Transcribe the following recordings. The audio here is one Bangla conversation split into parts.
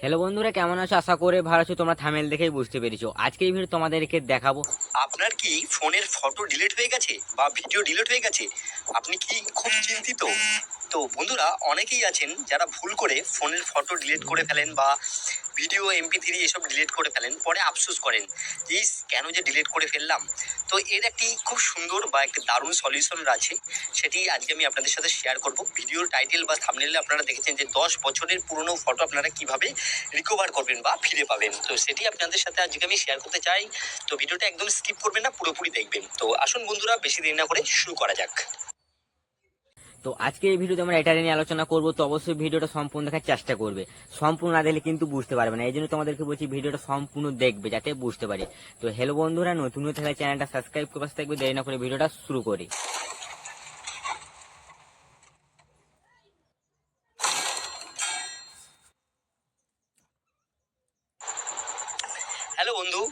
হ্যালো বন্ধুরা, কেমন আছো? আশা করে ভালো আছো। তোমরা থামেল দেখেই বুঝতে পেরেছো। আজকে এই ভিডিও তোমাদেরকে দেখাবো। আপনার কি ফোনের ফটো ডিলিট হয়ে গেছে বা ভিডিও ডিলিট হয়ে গেছে? আপনি কি খুব চিন্তিত? তো বন্ধুরা, অনেকেই আছেন যারা ভুল করে ফোনের ফটো ডিলিট করে ফেলেন বা ভিডিও MP3 এসব ডিলিট করে ফেলেন, পরে আফসোস করেন যে ইস, কেন যে ডিলিট করে ফেললাম। তো এর একটি খুব সুন্দর বা একটি দারুণ সলিউশন আছে, সেটি আজকে আমি আপনাদের সাথে শেয়ার করব। ভিডিওর টাইটেল বা থাম্বনেইলে আপনারা দেখেছেন যে 10 বছরের পুরনো ফটো আপনারা কিভাবে রিকভার করবেন বা ফিরে পাবেন। তো সেটি আপনাদের সাথে আজকে আমি শেয়ার করতে চাই। তো ভিডিওটা একদম স্কিপ করবেন না, পুরোপুরি দেখবেন। তো আসুন বন্ধুরা, বেশি দেরি না করে শুরু করা যাক। তো আজকে এই ভিডিওতে আমরা এটা নিয়ে আলোচনা করবো। তো অবশ্যই ভিডিওটা সম্পূর্ণ দেখার চেষ্টা করবে। সম্পূর্ণ না দেখলে কিন্তু বুঝতে পারবে না। এই জন্য তোমাদেরকে বলছি ভিডিওটা সম্পূর্ণ দেখবে যাতে বুঝতে পারি। তো হ্যালো বন্ধুরা, নতুন হয়ে থাকলে চ্যানেলটা সাবস্ক্রাইব করে পাশে থাকবে। দেরি না করে ভিডিওটা শুরু করি। হ্যালো বন্ধু,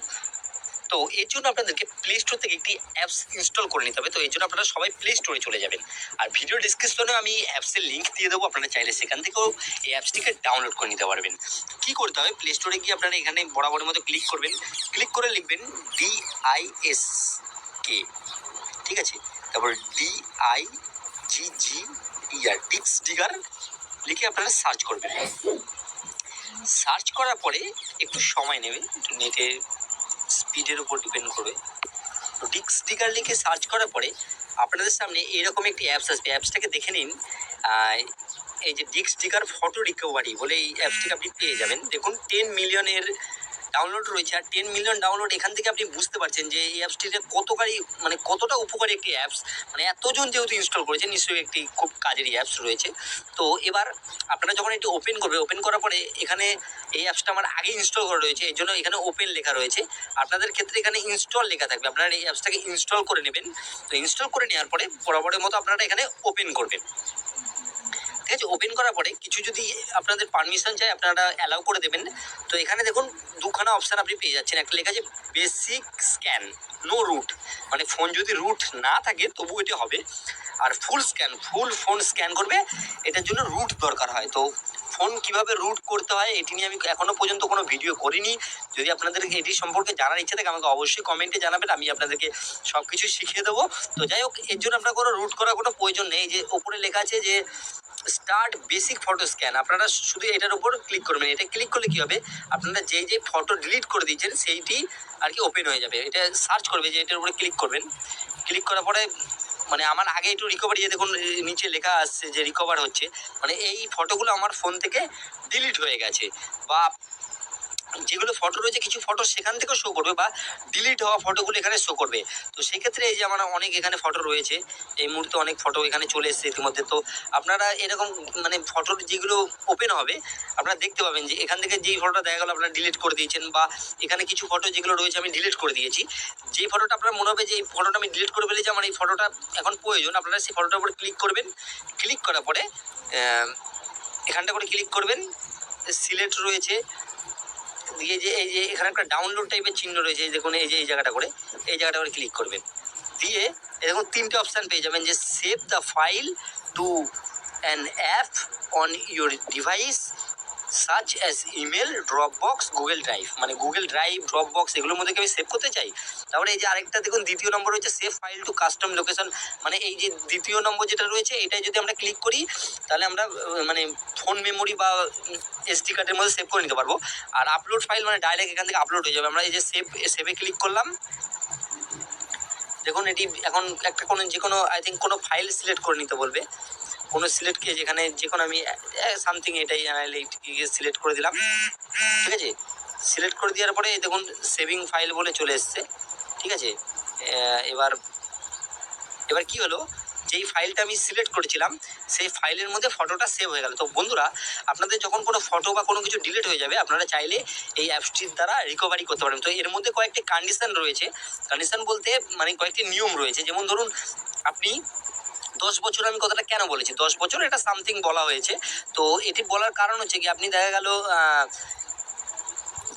তো এর জন্য আপনাদেরকে প্লে স্টোর থেকে একটি অ্যাপস ইনস্টল করে নিতে হবে। তো এই জন্য আপনারা সবাই প্লে স্টোরে চলে যাবেন, আর ভিডিও ডিসক্রিপশনে আমি অ্যাপসের লিঙ্ক দিয়ে দেবো। আপনারা চাইলে সেখান থেকেও এই অ্যাপসটিকে ডাউনলোড করে নিতে পারবেন। কি করতে হবে, প্লে স্টোরে গিয়ে আপনারা এখানে বরাবরের মতো ক্লিক করবেন। ক্লিক করে লিখবেন DISK, ঠিক আছে? তারপর DIGGER, ডিক্স ডিগার লিখে আপনারা সার্চ করবেন। সার্চ করার পরে একটু সময় নেবে, একটু নেটের স্পিডের উপর ডিপেন্ড করবে। তো ডিক্স ডিগার লিখে সার্চ করার পরে আপনাদের সামনে এরকম একটি অ্যাপস আসবে। অ্যাপসটাকে দেখে নিন। এই যে ডিক্স ডিগার ফটো রিকভারি বলে এই অ্যাপসটিকে আপনি পেয়ে যাবেন। দেখুন 10 মিলিয়নের ডাউনলোড রয়েছে, আর 10 মিলিয়ন ডাউনলোড। এখান থেকে আপনি বুঝতে পারছেন যে এই অ্যাপসটিতে কতটা উপকারী একটি অ্যাপস। এতজন যেহেতু ইনস্টল করেছে, নিশ্চয়ই একটি খুব কাজের অ্যাপস রয়েছে। তো এবার আপনারা যখন এটি ওপেন করবে, ওপেন করার পরে এখানে এই অ্যাপসটা আমার আগে ইনস্টল করা রয়েছে, এই জন্য এখানে ওপেন লেখা রয়েছে। আপনাদের ক্ষেত্রে এখানে ইনস্টল লেখা থাকবে। আপনারা এই অ্যাপসটাকে ইনস্টল করে নেবেন। তো ইনস্টল করে নেওয়ার পরে বরাবরের মতো আপনারা এখানে ওপেন করবেন। ঠিক আছে? ওপেন করার পরে কিছু যদি আপনাদের পারমিশন চাই, আপনারা অ্যালাউ করে দেবেন। তো এখানে দেখুন দুখানা অপশান আপনি পেয়ে যাচ্ছেন। একটা লেখা আছে বেসিক স্ক্যান, নো রুট, মানে ফোন যদি রুট না থাকে তবু এটা হবে। আর ফুল স্ক্যান, ফুল ফোন স্ক্যান করবে, এটার জন্য রুট দরকার হয়। তো ফোন কিভাবে রুট করতে হয় এটি নিয়ে আমি এখনো পর্যন্ত কোনো ভিডিও করিনি। যদি আপনাদের এটি সম্পর্কে জানার ইচ্ছা থাকে আমাকে অবশ্যই কমেন্টে জানাবেন, আমি আপনাদেরকে সব কিছু শিখিয়ে দেবো। তো যাই হোক, এর জন্য আপনার কোনো রুট করার কোনো প্রয়োজন নেই। যে ওপরে লেখা আছে যে স্টার্ট বেসিক ফটো স্ক্যান, আপনারা শুধু এটার উপর ক্লিক করবেন। এটা ক্লিক করলে কি হবে, আপনারা যে ফটো ডিলিট করে দিয়েছেন সেইটি আর কি ওপেন হয়ে যাবে। এটা সার্চ করবে যে এটার উপরে ক্লিক করবেন। ক্লিক করার পরে আমার আগে একটু রিকভারি, দেখুন নিচে লেখা আসছে যে রিকভার হচ্ছে, এই ফটোগুলো আমার ফোন থেকে ডিলিট হয়ে গেছে। বা যেগুলো ফটো রয়েছে, কিছু ফটো সেখান থেকে শো করবে, বা ডিলিট হওয়া ফটোগুলো এখানে শো করবে। তো সেক্ষেত্রে এই যে আমার অনেক এখানে ফটো রয়েছে, এই মুহূর্তে অনেক ফটো এখানে চলে এসেছে ইতিমধ্যে। তো আপনারা এরকম ফটোর যেগুলো ওপেন হবে, আপনারা দেখতে পাবেন যে এখান থেকে যেই ফটোটা দেখা গেলো আপনারা ডিলিট করে দিয়েছেন, বা এখানে কিছু ফটো যেগুলো রয়েছে আমি ডিলিট করে দিয়েছি। যেই ফটোটা আপনার মনে হবে যে এই ফটোটা আমি ডিলিট করে ফেলেছি, আমার এই ফটোটা এখন প্রয়োজন, আপনারা সেই ফটোটার উপর ক্লিক করবেন। ক্লিক করার পরে এখানটা করে ক্লিক করবেন, সিলেক্ট রয়েছে দিয়ে যে এই যে এখানে একটা ডাউনলোড টাইপের চিহ্ন রয়েছে, এই দেখুন এই যে এই জায়গাটা করে ক্লিক করবেন। দিয়ে এরকম তিনটে অপশান পেয়ে যাবেন যে save the file to an app on your device such as email, Dropbox, Google drive. Google drive, Dropbox এগুলোর মধ্যে আমি সেভ করতে চাই। তারপরে এই যে আরেকটা দেখুন দ্বিতীয় নম্বর রয়েছে save file to custom location. এই যে দ্বিতীয় নম্বর যেটা রয়েছে, এটাই যদি আমরা ক্লিক করি তাহলে আমরা ফোন মেমোরি বা SD কার্ডের মধ্যে সেভ করে নিতে পারবো। আর আপলোড ফাইল ডাইরেক্ট এখান থেকে আপলোড হয়ে যাবে। আমরা এই যে সেভে ক্লিক করলাম, দেখুন এটি এখন একটা যে কোনো আই থিঙ্ক কোনো ফাইল সিলেক্ট করে নিতে বলবে। কোনো সিলেক্টকে যেখানে যে কোনো আমি সামথিং এটাই সিলেক্ট করে দিলাম। ঠিক আছে? সিলেক্ট করে দেওয়ার পরে দেখুন সেভিং ফাইল বলে চলে এসছে। ঠিক আছে? এবার এবার কি হলো, যেই ফাইলটা আমি সিলেক্ট করেছিলাম সেই ফাইলের মধ্যে ফটোটা সেভ হয়ে গেল। তো বন্ধুরা, আপনাদের যখন কোনো ফটো বা কোনো কিছু ডিলিট হয়ে যাবে, আপনারা চাইলে এই অ্যাপসটির দ্বারা রিকভারি করতে পারেন। তো এর মধ্যে কয়েকটি কন্ডিশন রয়েছে। কন্ডিশন বলতে কয়েকটি নিয়ম রয়েছে। যেমন ধরুন আপনি 10 বছর, আমি কথাটা কেন বলেছি 10 বছর, এটা সামথিং বলা হয়েছে। তো এটি বলার কারণ হচ্ছে কি, আপনি দেখা গেল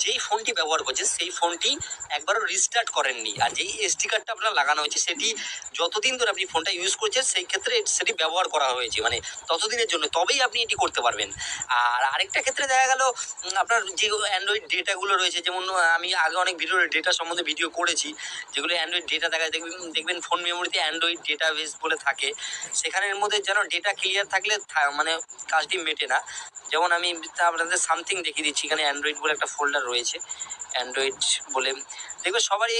যেই ফোনটি ব্যবহার করছে সেই ফোনটি একবারও রিস্টার্ট করেননি, আর যেই এসডি কার্ডটা আপনার লাগানো হয়েছে সেটি যতদিন ধরে আপনি ফোনটা ইউজ করছেন সেই ক্ষেত্রে সেটি ব্যবহার করা হয়েছে, মানে ততদিনের জন্য, তবেই আপনি এটি করতে পারবেন। আর আরেকটা ক্ষেত্রে দেখা গেল আপনার যে অ্যান্ড্রয়েড ডেটাগুলো রয়েছে, যেমন আমি আগে অনেক ডেটা সম্বন্ধে ভিডিও করেছি, যেগুলো অ্যান্ড্রয়েড ডেটা দেখা দেখবেন ফোন মেমোরিতে অ্যান্ড্রয়েড ডেটাবেস বলে থাকে, সেখানের মধ্যে যেন ডেটা ক্লিয়ার থাকলে মানে কাজটি মেটে না। যেমন আমি আপনাদের সামথিং দেখিয়ে দিচ্ছি, এখানে অ্যান্ড্রয়েড বলে একটা ফোল্ডার রয়েছে, অ্যান্ড্রয়েড বলে দেখবে সবারই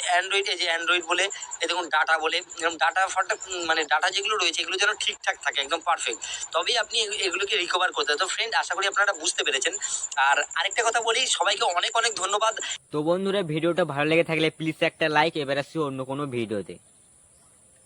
অ্যান্ড্রয়েডে যে অ্যান্ড্রয়েড বলে এই দেখুন ডাটা বলে, এরকম ডাটা ফাটা মানে ডাটা যেগুলো রয়েছে এগুলো যেন ঠিকঠাক থাকে, একদম পারফেক্ট, তবেই আপনি এগুলোকে রিকভার করতে হবে। তো ফ্রেন্ড, আশা করি আপনারা বুঝতে পেরেছেন। আর আরেকটা কথা বলি, সবাইকে অনেক অনেক ধন্যবাদ। তো বন্ধুরা, ভিডিওটা ভালো লেগে থাকলে প্লিজ একটা লাইক। এবার আসছি অন্য কোনো ভিডিওতে।